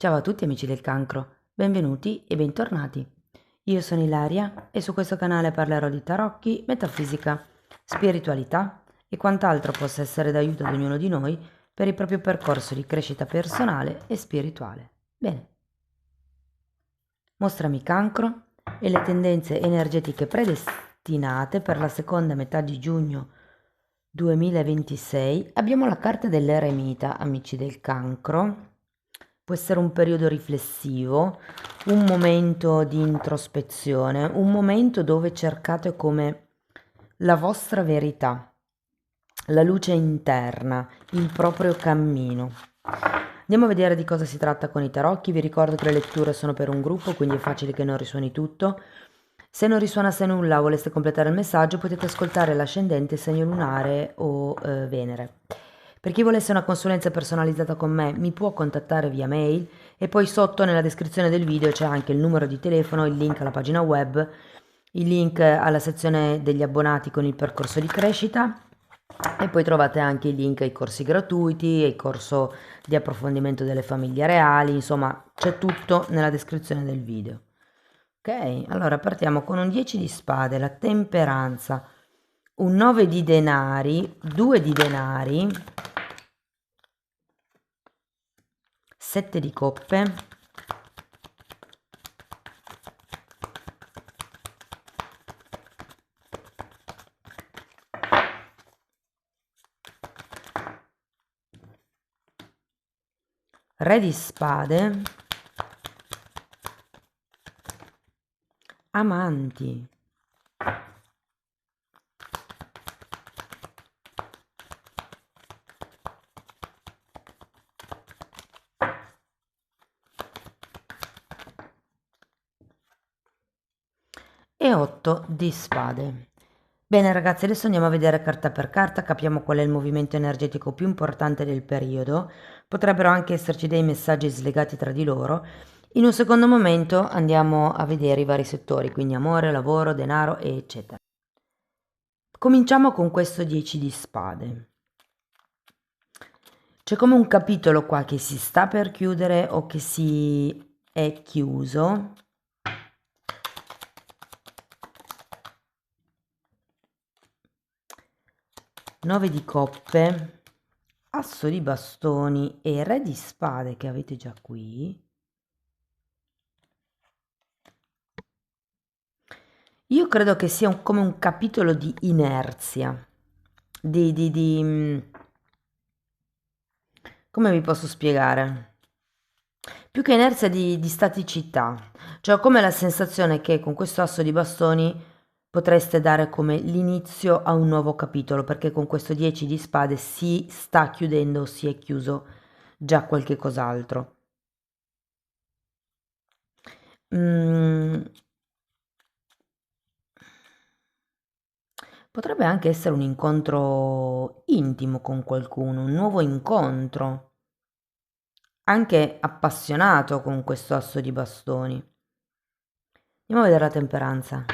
Ciao a tutti amici del cancro, benvenuti e bentornati. Io sono Ilaria e su questo canale parlerò di tarocchi, metafisica, spiritualità e quant'altro possa essere d'aiuto ad ognuno di noi per il proprio percorso di crescita personale e spirituale. Bene, mostrami cancro e le tendenze energetiche predestinate per la seconda metà di giugno 2026. Abbiamo la carta dell'eremita, amici del cancro. Può essere un periodo riflessivo, un momento di introspezione, un momento dove cercate come la vostra verità, la luce interna, il proprio cammino. Andiamo a vedere di cosa si tratta con i tarocchi. Vi ricordo che le letture sono per un gruppo, quindi è facile che non risuoni tutto. Se non risuonasse nulla o voleste completare il messaggio, potete ascoltare l'ascendente, segno lunare o Venere. Per chi volesse una consulenza personalizzata con me, mi può contattare via mail e poi sotto nella descrizione del video c'è anche il numero di telefono, il link alla pagina web, il link alla sezione degli abbonati con il percorso di crescita e poi trovate anche i link ai corsi gratuiti, ai corso di approfondimento delle famiglie reali, insomma c'è tutto nella descrizione del video. Ok, allora partiamo con un 10 di spade, la temperanza, un 9 di denari, 2 di denari, 7 di coppe, re di spade, amanti, e 8 di spade. Bene ragazzi, adesso andiamo a vedere carta per carta, capiamo qual è il movimento energetico più importante del periodo. Potrebbero anche esserci dei messaggi slegati tra di loro. In un secondo momento andiamo a vedere i vari settori, quindi amore, lavoro, denaro, eccetera. Cominciamo con questo 10 di spade. C'è come un capitolo qua che si sta per chiudere o che si è chiuso. 9 di coppe, asso di bastoni e re di spade che avete già qui. Io credo che sia come un capitolo di inerzia, come vi posso spiegare? Più che inerzia di staticità, cioè ho come la sensazione che con questo asso di bastoni potreste dare come l'inizio a un nuovo capitolo, perché con questo 10 di spade si sta chiudendo, si è chiuso già qualche cos'altro. Potrebbe anche essere un incontro intimo con qualcuno, un nuovo incontro, anche appassionato con questo asso di bastoni. Andiamo a vedere la temperanza.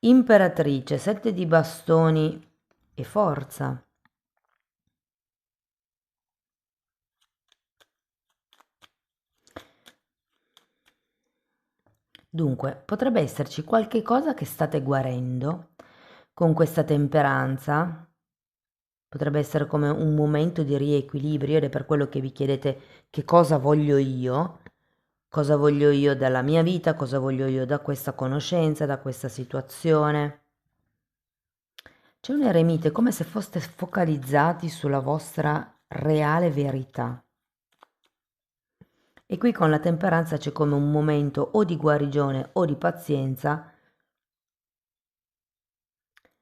Imperatrice, 7 di bastoni e forza. Dunque, potrebbe esserci qualche cosa che state guarendo con questa temperanza. Potrebbe essere come un momento di riequilibrio ed è per quello che vi chiedete che cosa voglio io dalla mia vita, cosa voglio io da questa conoscenza, da questa situazione. C'è un eremite come se foste focalizzati sulla vostra reale verità. E qui con la temperanza c'è come un momento o di guarigione o di pazienza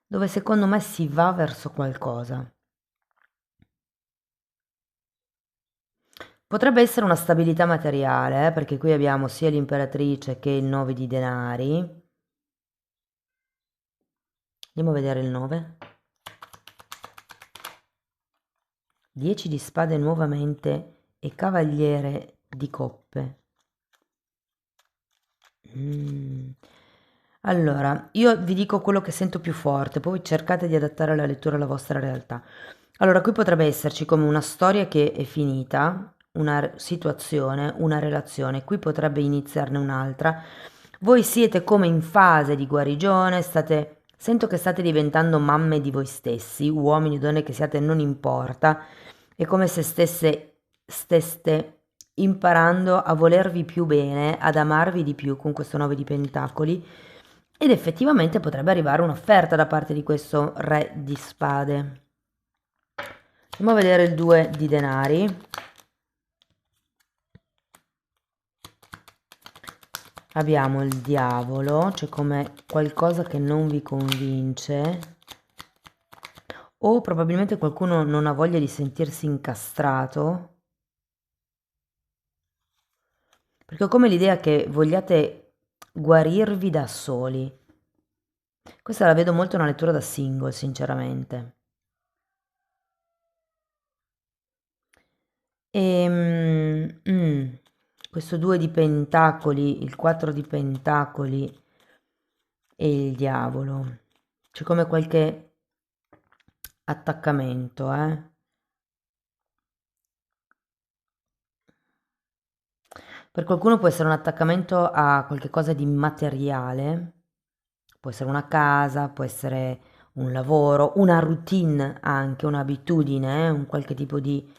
dove secondo me si va verso qualcosa. Potrebbe essere una stabilità materiale, perché qui abbiamo sia l'imperatrice che il 9 di denari. Andiamo a vedere il 9. 10 di spade nuovamente e cavaliere di coppe. Allora, io vi dico quello che sento più forte, poi cercate di adattare la lettura alla vostra realtà. Allora, qui potrebbe esserci come una storia che è finita, una situazione, una relazione, qui potrebbe iniziarne un'altra. Voi siete come in fase di guarigione, sento che state diventando mamme di voi stessi, uomini o donne che siate, non importa, è come se steste imparando a volervi più bene, ad amarvi di più con questo 9 di pentacoli ed effettivamente potrebbe arrivare un'offerta da parte di questo re di spade. Andiamo a vedere il 2 di denari. Abbiamo il diavolo, cioè come qualcosa che non vi convince, o probabilmente qualcuno non ha voglia di sentirsi incastrato, perché ho come l'idea che vogliate guarirvi da soli. Questa la vedo molto una lettura da single, sinceramente. Questo 2 di pentacoli, il 4 di pentacoli e il diavolo. C'è come qualche attaccamento, eh? Per qualcuno può essere un attaccamento a qualche cosa di materiale, può essere una casa, può essere un lavoro, una routine anche, un'abitudine, un qualche tipo di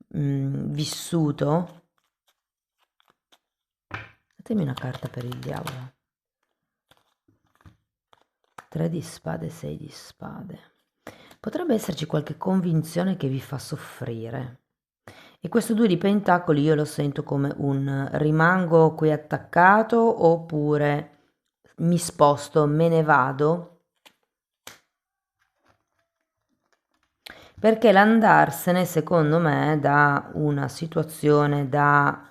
vissuto. Datemi una carta per il diavolo. 3 di spade, 6 di spade. Potrebbe esserci qualche convinzione che vi fa soffrire. E questo 2 di pentacoli io lo sento come un rimango qui attaccato oppure mi sposto, me ne vado. Perché l'andarsene, secondo me, da una situazione, da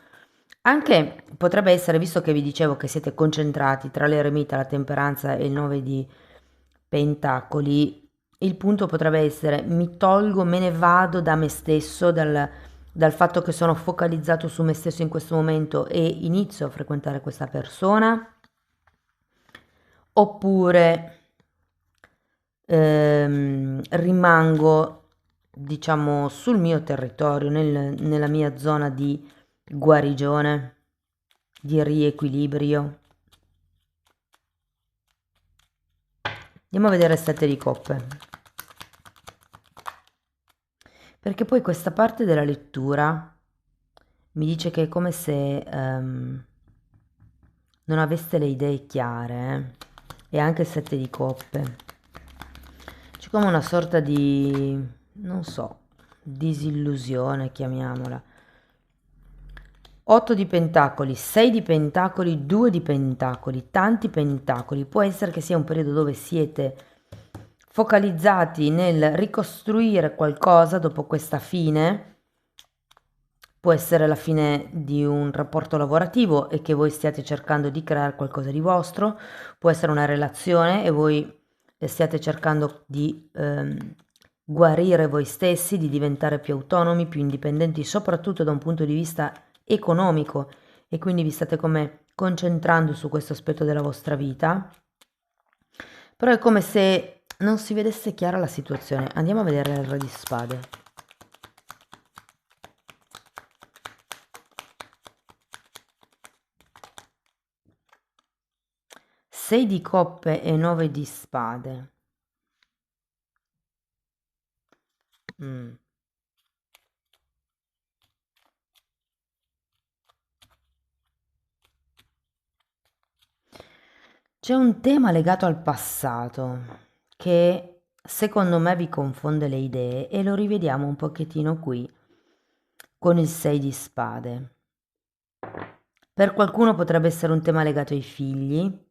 anche potrebbe essere, visto che vi dicevo che siete concentrati tra l'eremita, la temperanza e il 9 di pentacoli, il punto potrebbe essere mi tolgo, me ne vado da me stesso, dal fatto che sono focalizzato su me stesso in questo momento e inizio a frequentare questa persona, oppure rimango, diciamo, sul mio territorio, nella mia zona di guarigione, di riequilibrio. Andiamo a vedere il 7 di coppe. Perché poi questa parte della lettura mi dice che è come se non aveste le idee chiare, e anche il 7 di coppe. C'è come una sorta di, non so, disillusione, chiamiamola. 8 di pentacoli, 6 di pentacoli, 2 di pentacoli, tanti pentacoli. Può essere che sia un periodo dove siete focalizzati nel ricostruire qualcosa dopo questa fine. Può essere la fine di un rapporto lavorativo e che voi stiate cercando di creare qualcosa di vostro, può essere una relazione e voi stiate cercando di guarire voi stessi, di diventare più autonomi, più indipendenti, soprattutto da un punto di vista economico, e quindi vi state come concentrando su questo aspetto della vostra vita. Però è come se non si vedesse chiara la situazione. Andiamo a vedere il Re di Spade. 6 di coppe e 9 di spade. C'è un tema legato al passato che secondo me vi confonde le idee e lo rivediamo un pochettino qui con il 6 di spade. Per qualcuno potrebbe essere un tema legato ai figli.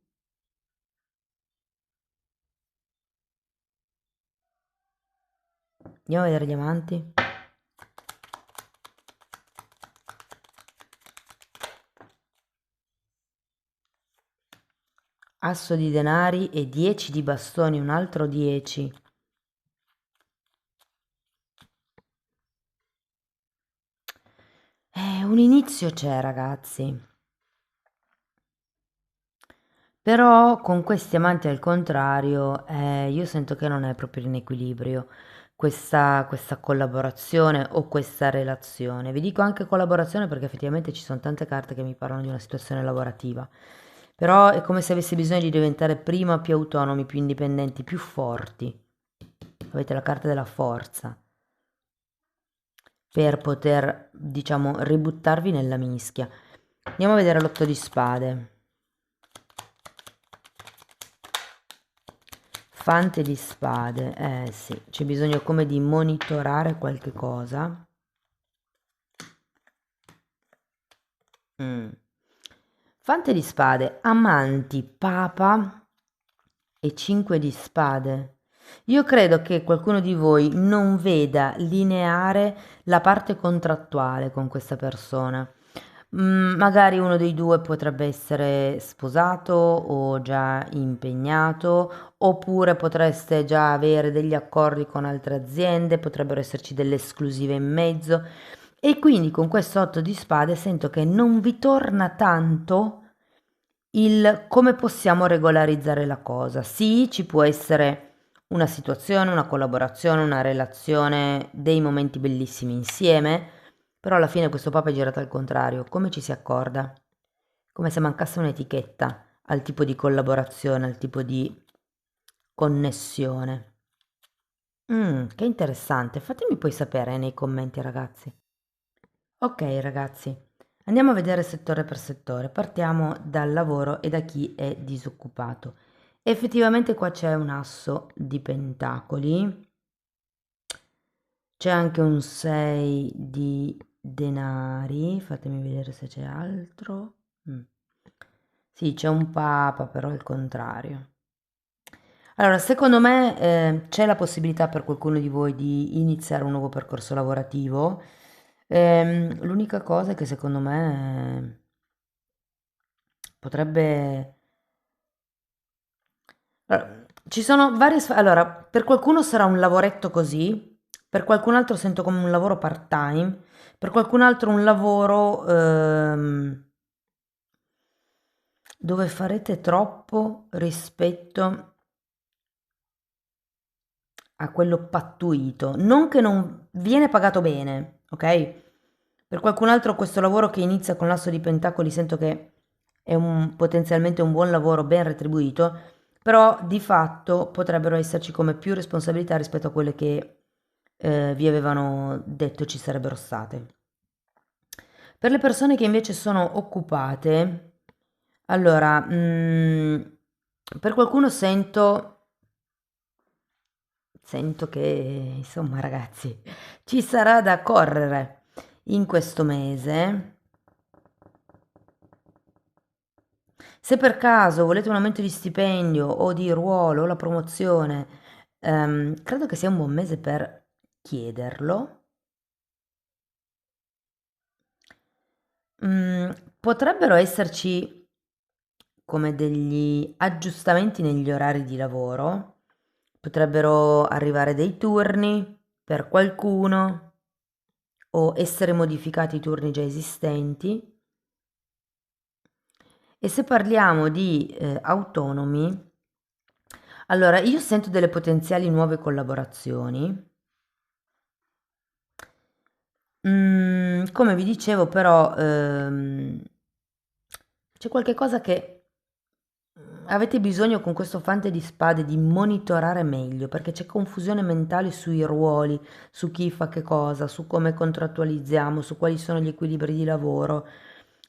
Andiamo a vedere gli amanti. Asso di denari e 10 di bastoni, un altro 10. Un inizio c'è, ragazzi. Però con questi amanti al contrario, io sento che non è proprio in equilibrio questa collaborazione o questa relazione. Vi dico anche collaborazione perché effettivamente ci sono tante carte che mi parlano di una situazione lavorativa. Però è come se avessi bisogno di diventare prima più autonomi, più indipendenti, più forti. Avete la carta della forza per poter, diciamo, ributtarvi nella mischia. Andiamo a vedere l'otto di spade. Fante di spade, eh sì, c'è bisogno come di monitorare qualche cosa. Mm. Fante di spade, amanti, papa e 5 di spade. Io credo che qualcuno di voi non veda lineare la parte contrattuale con questa persona. Magari uno dei due potrebbe essere sposato o già impegnato, oppure potreste già avere degli accordi con altre aziende, potrebbero esserci delle esclusive in mezzo. E quindi con questo 8 di spade sento che non vi torna tanto il come possiamo regolarizzare la cosa. Sì, ci può essere una situazione, una collaborazione, una relazione, dei momenti bellissimi insieme, però alla fine questo papa è girato al contrario. Come ci si accorda? Come se mancasse un'etichetta al tipo di collaborazione, al tipo di connessione. Che interessante. Fatemi poi sapere nei commenti, ragazzi. Ok, ragazzi, andiamo a vedere settore per settore. Partiamo dal lavoro e da chi è disoccupato. Effettivamente qua c'è un asso di pentacoli, c'è anche un 6 di denari, fatemi vedere se c'è altro. Mm. Sì, c'è un papa, però è il contrario. Allora, secondo me c'è la possibilità per qualcuno di voi di iniziare un nuovo percorso lavorativo. L'unica cosa è che secondo me potrebbe... Allora, ci sono varie... Allora, per qualcuno sarà un lavoretto così, per qualcun altro sento come un lavoro part-time, per qualcun altro un lavoro dove farete troppo rispetto a quello pattuito, non che non viene pagato bene, ok? Per qualcun altro questo lavoro che inizia con l'asso di pentacoli sento che è potenzialmente un buon lavoro ben retribuito, però di fatto potrebbero esserci come più responsabilità rispetto a quelle che vi avevano detto ci sarebbero state. Per le persone che invece sono occupate, allora, per qualcuno sento che, insomma, ragazzi, ci sarà da correre in questo mese. Se per caso volete un aumento di stipendio o di ruolo o la promozione, credo che sia un buon mese per chiederlo. Mm, Potrebbero esserci come degli aggiustamenti negli orari di lavoro, potrebbero arrivare dei turni per qualcuno o essere modificati i turni già esistenti. E se parliamo di autonomi, allora io sento delle potenziali nuove collaborazioni. Come vi dicevo, però, c'è qualche cosa che avete bisogno con questo fante di spade di monitorare meglio, perché c'è confusione mentale sui ruoli, su chi fa che cosa, su come contrattualizziamo, su quali sono gli equilibri di lavoro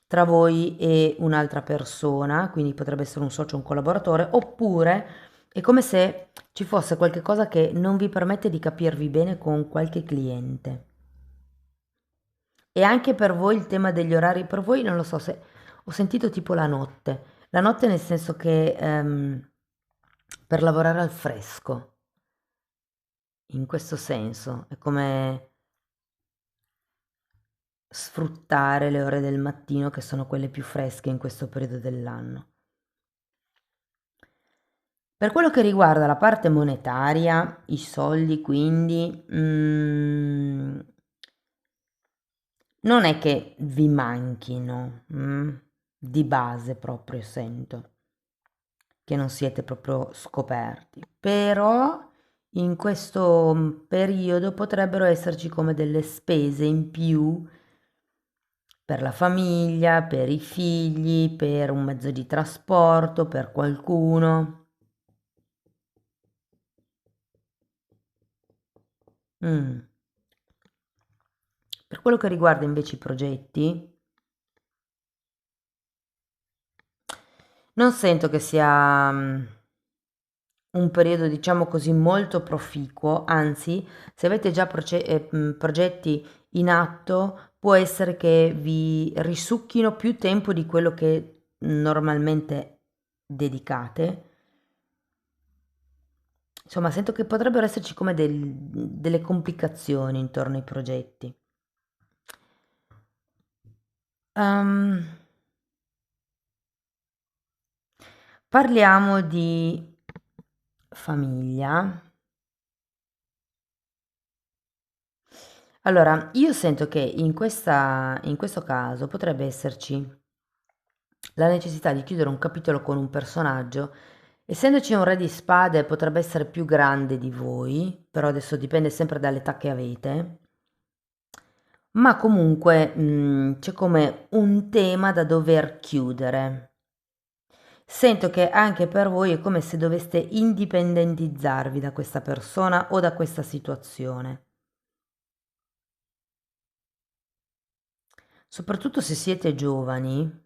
tra voi e un'altra persona, quindi potrebbe essere un socio o un collaboratore, oppure è come se ci fosse qualche cosa che non vi permette di capirvi bene con qualche cliente. E anche per voi il tema degli orari, per voi non lo so se ho sentito tipo la notte nel senso che per lavorare al fresco, in questo senso, è come sfruttare le ore del mattino che sono quelle più fresche in questo periodo dell'anno. Per quello che riguarda la parte monetaria, i soldi quindi, non è che vi manchino, di base proprio sento. che non siete proprio scoperti, però in questo periodo potrebbero esserci come delle spese in più per la famiglia, per i figli, per un mezzo di trasporto, per qualcuno. Mm. Per quello che riguarda invece i progetti, non sento che sia un periodo, diciamo così, molto proficuo, anzi, se avete già progetti in atto, può essere che vi risucchino più tempo di quello che normalmente dedicate. Insomma, sento che potrebbero esserci come delle complicazioni intorno ai progetti. Ehm, Parliamo di famiglia. Allora, io sento che in questo caso potrebbe esserci la necessità di chiudere un capitolo con un personaggio. Essendoci un re di spade, potrebbe essere più grande di voi, però adesso dipende sempre dall'età che avete. Ma comunque c'è come un tema da dover chiudere. Sento che anche per voi è come se doveste indipendentizzarvi da questa persona o da questa situazione. Soprattutto se siete giovani,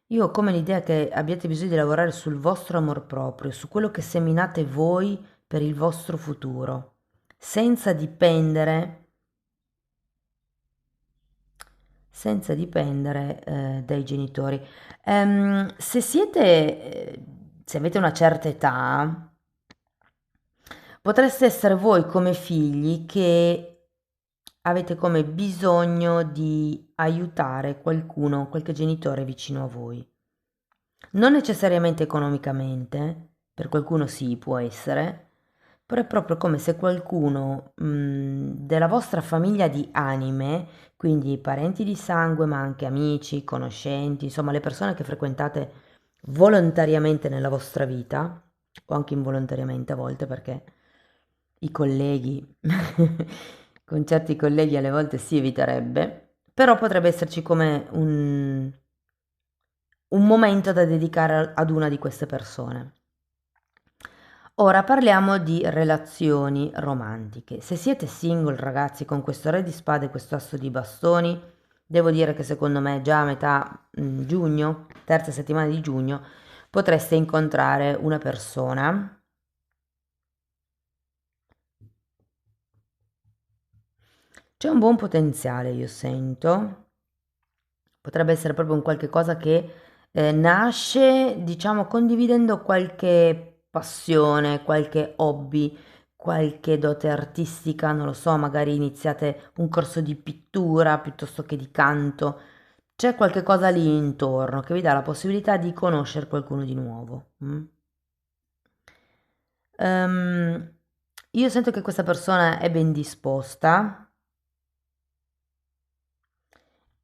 io ho come l'idea che abbiate bisogno di lavorare sul vostro amor proprio, su quello che seminate voi per il vostro futuro, senza dipendere, senza dipendere, dai genitori. Se avete una certa età, potreste essere voi come figli che avete come bisogno di aiutare qualcuno, qualche genitore vicino a voi. Non necessariamente economicamente, per qualcuno sì, può essere, però è proprio come se qualcuno, della vostra famiglia di anime, quindi parenti di sangue, ma anche amici, conoscenti, insomma le persone che frequentate volontariamente nella vostra vita, o anche involontariamente a volte, perché i colleghi, con certi colleghi alle volte si eviterebbe, però potrebbe esserci come un momento da dedicare ad una di queste persone. Ora parliamo di relazioni romantiche. Se siete single, ragazzi, con questo re di spade e questo asso di bastoni, devo dire che secondo me già a metà giugno, terza settimana di giugno, potreste incontrare una persona. C'è un buon potenziale, io sento. Potrebbe essere proprio un qualche cosa che nasce, diciamo, condividendo qualche passione, qualche hobby, qualche dote artistica, non lo so, magari iniziate un corso di pittura piuttosto che di canto. C'è qualche cosa lì intorno che vi dà la possibilità di conoscere qualcuno di nuovo. Ehm, io sento che questa persona è ben disposta.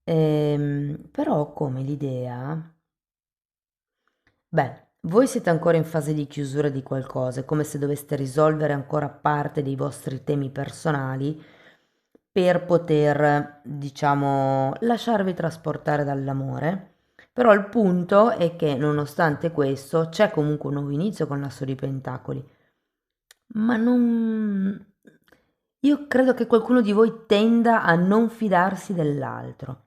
Però ho come l'idea, beh, voi siete ancora in fase di chiusura di qualcosa, è come se doveste risolvere ancora parte dei vostri temi personali per poter, diciamo, lasciarvi trasportare dall'amore. Però il punto è che nonostante questo c'è comunque un nuovo inizio con l'asso di pentacoli, ma non... Io credo che qualcuno di voi tenda a non fidarsi dell'altro.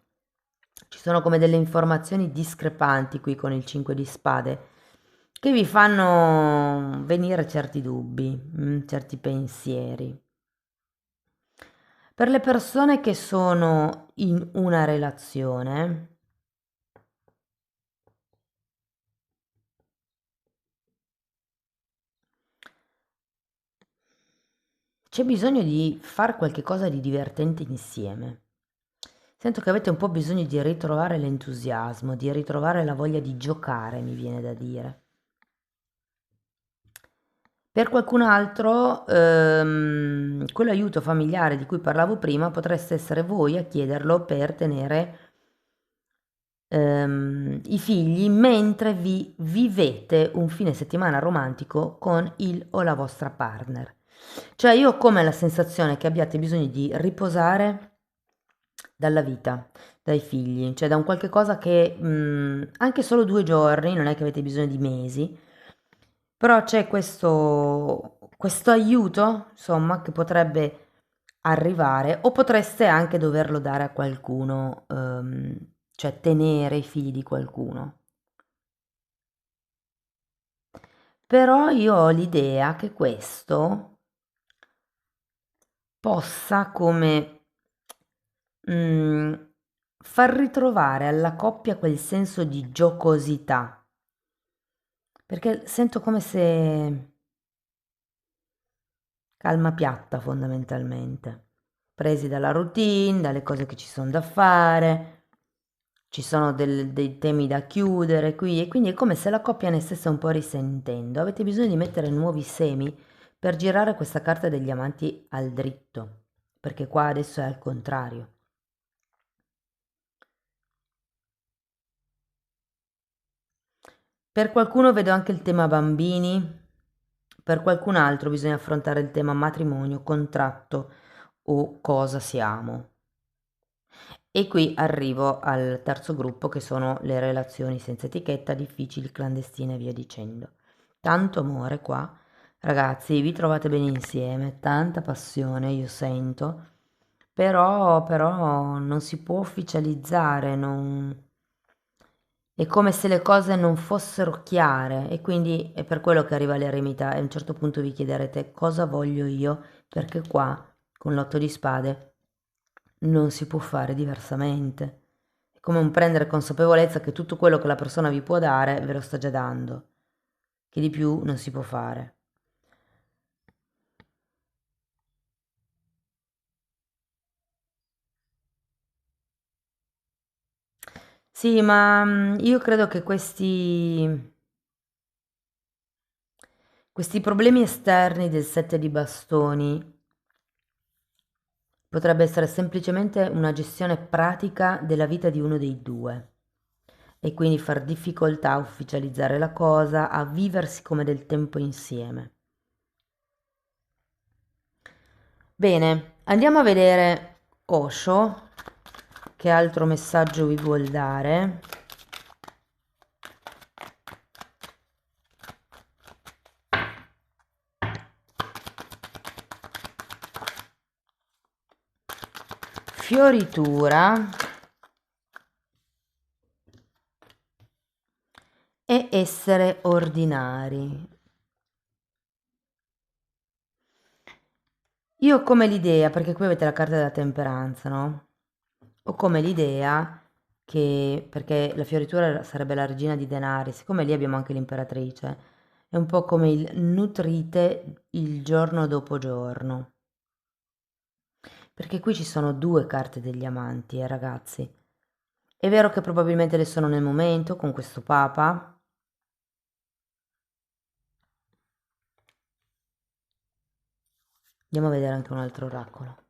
Ci sono come delle informazioni discrepanti qui con il 5 di spade che vi fanno venire certi dubbi, certi pensieri. Per le persone che sono in una relazione, c'è bisogno di fare qualche cosa di divertente insieme. Sento che avete un po' bisogno di ritrovare l'entusiasmo, di ritrovare la voglia di giocare, mi viene da dire. Per qualcun altro, quell'aiuto familiare di cui parlavo prima potreste essere voi a chiederlo per tenere i figli mentre vi vivete un fine settimana romantico con il o la vostra partner. Cioè io ho come la sensazione che abbiate bisogno di riposare dalla vita, dai figli, cioè da un qualche cosa che anche solo 2 giorni, non è che avete bisogno di mesi, però c'è questo aiuto, insomma, che potrebbe arrivare, o potreste anche doverlo dare a qualcuno, cioè tenere i figli di qualcuno. Però io ho l'idea che questo possa come far ritrovare alla coppia quel senso di giocosità, perché sento come se calma piatta fondamentalmente, presi dalla routine, dalle cose che ci sono da fare, ci sono dei temi da chiudere qui e quindi è come se la coppia ne stesse un po' risentendo. Avete bisogno di mettere nuovi semi per girare questa carta degli amanti al dritto, perché qua adesso è al contrario. Per qualcuno vedo anche il tema bambini, per qualcun altro bisogna affrontare il tema matrimonio, contratto o cosa siamo. E qui arrivo al terzo gruppo che sono le relazioni senza etichetta, difficili, clandestine e via dicendo. Tanto amore qua, ragazzi, vi trovate bene insieme, tanta passione io sento, però non si può ufficializzare, è come se le cose non fossero chiare e quindi è per quello che arriva l'eremita e a un certo punto vi chiederete cosa voglio io, perché qua con l'otto di spade non si può fare diversamente. È come un prendere consapevolezza che tutto quello che la persona vi può dare ve lo sta già dando, che di più non si può fare. Sì, ma io credo che questi problemi esterni del sette di bastoni potrebbe essere semplicemente una gestione pratica della vita di uno dei due e quindi far difficoltà a ufficializzare la cosa, a viversi come del tempo insieme. Bene, andiamo a vedere Osho, che altro messaggio vi vuol dare. Fioritura e essere ordinari. Io ho come l'idea, perché qui avete la carta della temperanza, no? Ho come l'idea che, perché la fioritura sarebbe la regina di denari, siccome lì abbiamo anche l'imperatrice, è un po' come il nutrite il giorno dopo giorno. Perché qui ci sono due carte degli amanti, ragazzi. È vero che probabilmente le sono nel momento con questo papa. Andiamo a vedere anche un altro oracolo.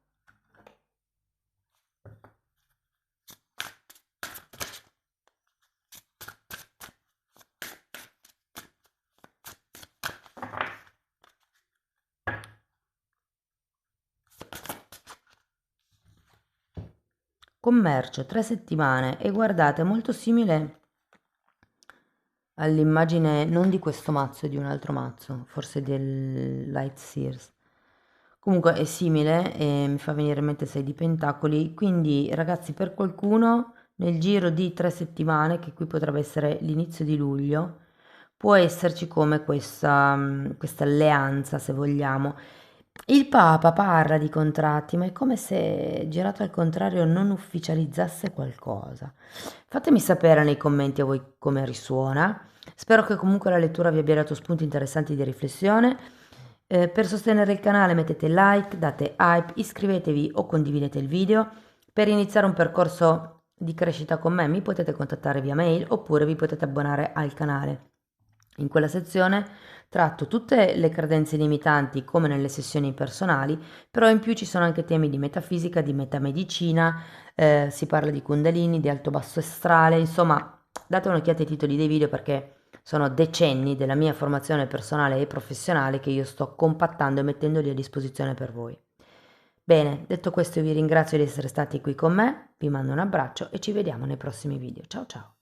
Commercio, 3 settimane e guardate, è molto simile all'immagine non di questo mazzo, di un altro mazzo, forse del Light Sears. Comunque è simile e mi fa venire in mente 6 di pentacoli, quindi ragazzi per qualcuno nel giro di 3 settimane, che qui potrebbe essere l'inizio di luglio, può esserci come questa alleanza, se vogliamo. Il Papa parla di contratti, ma è come se girato al contrario non ufficializzasse qualcosa. Fatemi sapere nei commenti a voi come risuona. Spero che comunque la lettura vi abbia dato spunti interessanti di riflessione. Per sostenere il canale mettete like, date hype, iscrivetevi o condividete il video. Per iniziare un percorso di crescita con me mi potete contattare via mail oppure vi potete abbonare al canale. In quella sezione tratto tutte le credenze limitanti come nelle sessioni personali, però in più ci sono anche temi di metafisica, di metamedicina, si parla di Kundalini, di alto basso astrale, insomma, date un'occhiata ai titoli dei video perché sono decenni della mia formazione personale e professionale che io sto compattando e mettendoli a disposizione per voi. Bene, detto questo vi ringrazio di essere stati qui con me, vi mando un abbraccio e ci vediamo nei prossimi video. Ciao ciao!